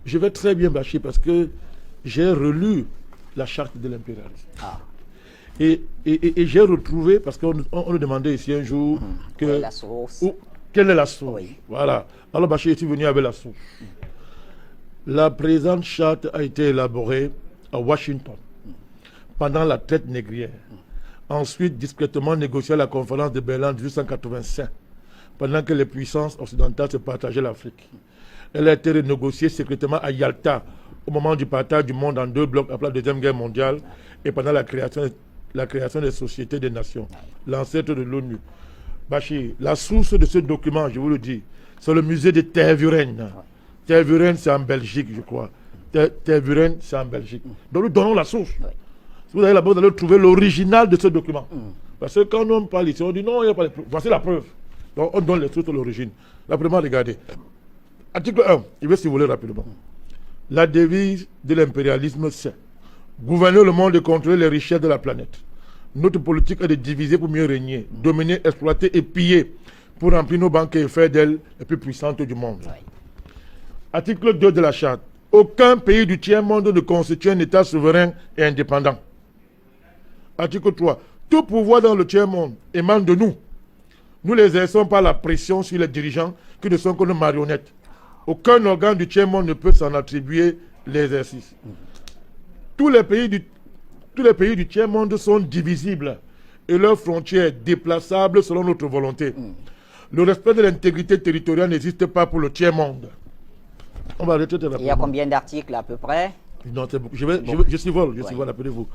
Je vais très bien, Bachir, parce que j'ai relu la charte de l'impérialisme. Ah. Et j'ai retrouvé, parce qu'on nous demandait ici un jour que... Quelle est la source? Quelle est la source? Oui. Voilà. Alors Bachir est venu avec la source. La présente charte a été élaborée à Washington pendant la traite négrière. Ensuite, discrètement négociée à la conférence de Berlin en 1885, pendant que les puissances occidentales se partageaient l'Afrique. Elle a été renégociée secrètement à Yalta au moment du partage du monde en deux blocs après la Deuxième Guerre mondiale et pendant la création des sociétés des nations, l'ancêtre de l'ONU. Bachir, la source de ce document, je vous le dis, c'est le musée de Tervuren. Tervuren, c'est en Belgique, je crois. Tervuren, c'est en Belgique. Donc nous donnons la source. Si vous allez là-bas, vous allez trouver l'original de ce document. Parce que quand on parle ici, on dit non, il n'y a pas de preuve. Voici la preuve. Donc on donne les sources de l'origine. La première, regardez. Article 1, je vais si vous voulez rapidement. La devise de l'impérialisme, c'est gouverner le monde et contrôler les richesses de la planète. Notre politique est de diviser pour mieux régner, dominer, exploiter et piller pour remplir nos banques et faire d'elles les plus puissantes du monde. Article 2 de la charte. Aucun pays du tiers-monde ne constitue un État souverain et indépendant. Article 3. Tout pouvoir dans le tiers-monde émane de nous. Nous l'exerçons par la pression sur les dirigeants qui ne sont que nos marionnettes. Aucun organe du tiers-monde ne peut s'en attribuer l'exercice. Tous les pays du tiers-monde sont divisibles et leurs frontières déplaçables selon notre volonté. Le respect de l'intégrité territoriale n'existe pas pour le tiers-monde. On va arrêter de Il y a combien d'articles à peu près? Non, c'est beaucoup. Je survole, appelez-vous.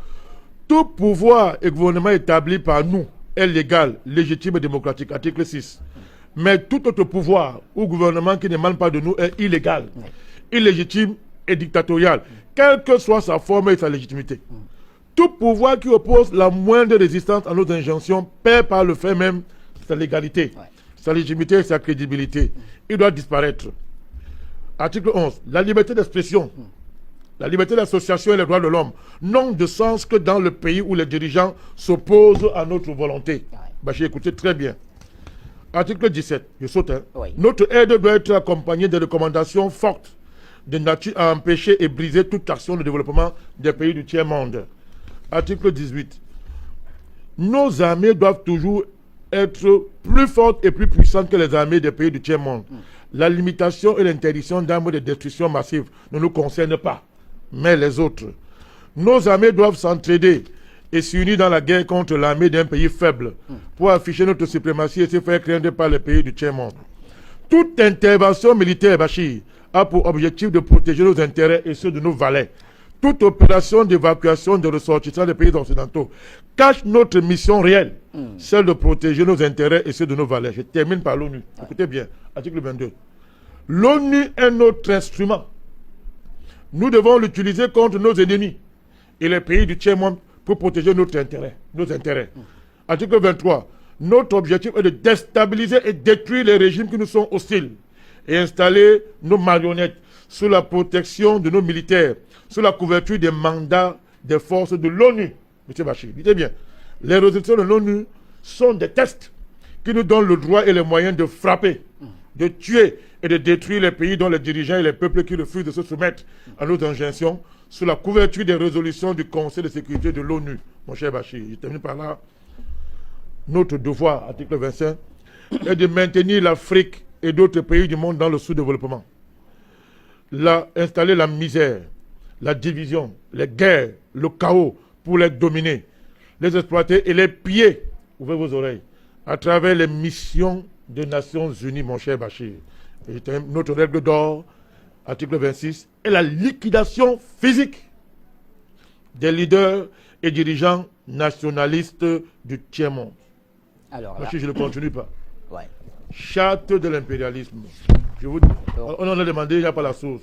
Tout pouvoir et gouvernement établi par nous est légal, légitime et démocratique. Article 6. Mais tout autre pouvoir ou gouvernement qui n'émane pas de nous est illégal, illégitime et dictatorial, quelle que soit sa forme et sa légitimité. Tout pouvoir qui oppose la moindre résistance à nos injonctions perd par le fait même sa légalité, sa légitimité et sa crédibilité. Il doit disparaître. Article 11. La liberté d'expression, la liberté d'association et les droits de l'homme n'ont de sens que dans le pays où les dirigeants s'opposent à notre volonté. Bachir, écoutez très bien. Article 17, je saute. Notre aide doit être accompagnée de recommandations fortes de nature à empêcher et briser toute action de développement des pays du tiers-monde. Article 18. Nos armées doivent toujours être plus fortes et plus puissantes que les armées des pays du tiers-monde. La limitation et l'interdiction d'armes de destruction massive ne nous concernent pas, mais les autres. Nos armées doivent s'entraider et s'unir dans la guerre contre l'armée d'un pays faible pour afficher notre suprématie et se faire craindre par les pays du tiers-monde. Toute intervention militaire, Bachir, a pour objectif de protéger nos intérêts et ceux de nos valets. Toute opération d'évacuation de ressortissants des pays occidentaux cache notre mission réelle, celle de protéger nos intérêts et ceux de nos valets. Je termine par l'ONU. Écoutez bien, article 22. L'ONU est notre instrument. Nous devons l'utiliser contre nos ennemis et les pays du tiers-monde pour protéger nos intérêts. Article 23. Notre objectif est de déstabiliser et détruire les régimes qui nous sont hostiles et installer nos marionnettes sous la protection de nos militaires, sous la couverture des mandats des forces de l'ONU. Monsieur Bachir, dites bien, les résolutions de l'ONU sont des tests qui nous donnent le droit et les moyens de frapper, de tuer et de détruire les pays dont les dirigeants et les peuples qui refusent de se soumettre à nos injonctions sous la couverture des résolutions du Conseil de sécurité de l'ONU. Mon cher Bachir, je termine par là. Notre devoir, article 25, est de maintenir l'Afrique et d'autres pays du monde dans le sous-développement. Installer la misère, la division, les guerres, le chaos pour les dominer, les exploiter et les piller, ouvrez vos oreilles, à travers les missions des Nations Unies, mon cher Bachir. Notre règle d'or, article 26, est la liquidation physique des leaders et dirigeants nationalistes du tiers-monde. Alors Bachir, je ne continue pas. Ouais. Charte de l'impérialisme. Je vous dis, on en a demandé, il n'y a pas la source.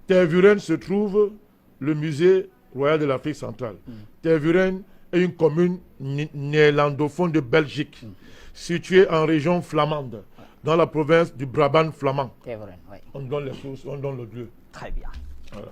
Tervuren se trouve le musée royal de l'Afrique centrale. Tervuren est une commune néerlandophone de Belgique, située en région flamande, dans la province du Brabant flamand. Tervuren, oui. On donne les sources, on donne le lieu. Très bien. Voilà.